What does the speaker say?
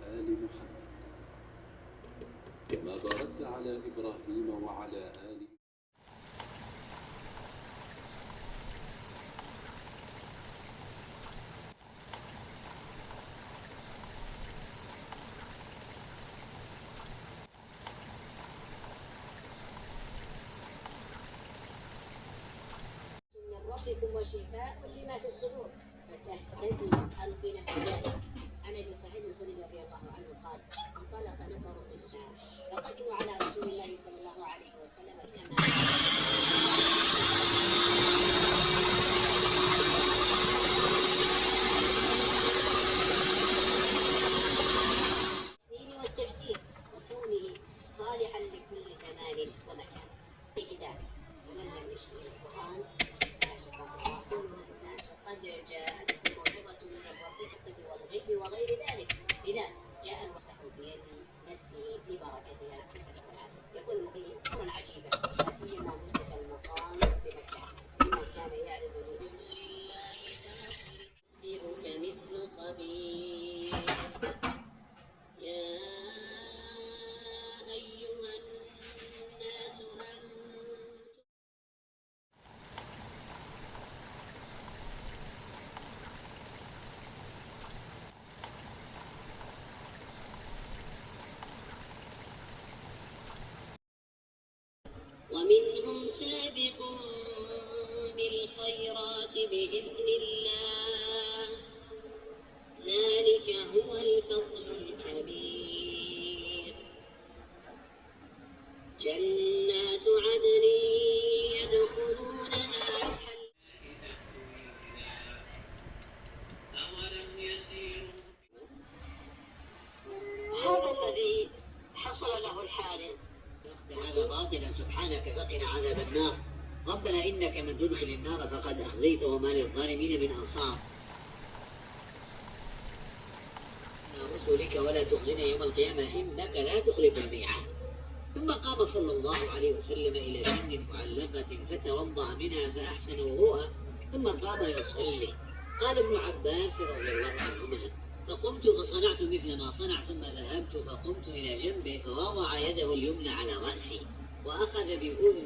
آل محمد كما باركت على إبراهيم وعلى آل من ربكم وشفاء لما في الصدور فتهتدي ألقنا ذلك. عن ابي سعيد الخدري رضي الله عنه قال: انطلق نفر من الاسلام فقدموا على رسول الله صلى الله عليه وسلم كما والتجديد وكونه صالحا لكل زمان ومكان. في كتابه ومن لم يشكر القران الناس قد جاءتكم موعظة من الرب والغيب وغير ذلك، لذا جاء المسح بيد نفسه لبركتها. يقول المقيم امرا عجيبا لا سيما مدة المقام بمكة لمن كان يعرف لله ينبئك مثل خبير. يا أيها الناس ومنهم سابق بالخيرات بإذن الله، ذلك هو الفضل الكبير. جنات عدن يدخلونها هذا الذي حصل له الحادث. هذا باطلا، سبحانك فقنا عذاب النار. ربنا إنك من تدخل النار فقد أخزيته وما للظالمين من أنصار. رسلك ولا تخزنا يوم القيامة إنك لا تخلف الميعاد. ثم قام صلى الله عليه وسلم إلى شن معلقة فتوضأ منها فأحسن وضوءها ثم قام يصلي. قال ابن عباس رضي الله عنهما: فقمت فصنعت مثل ما صنع ثم ذهبت فقمت إلى جنبه فوضع يده اليمنى على رأسي وأخذ بأذني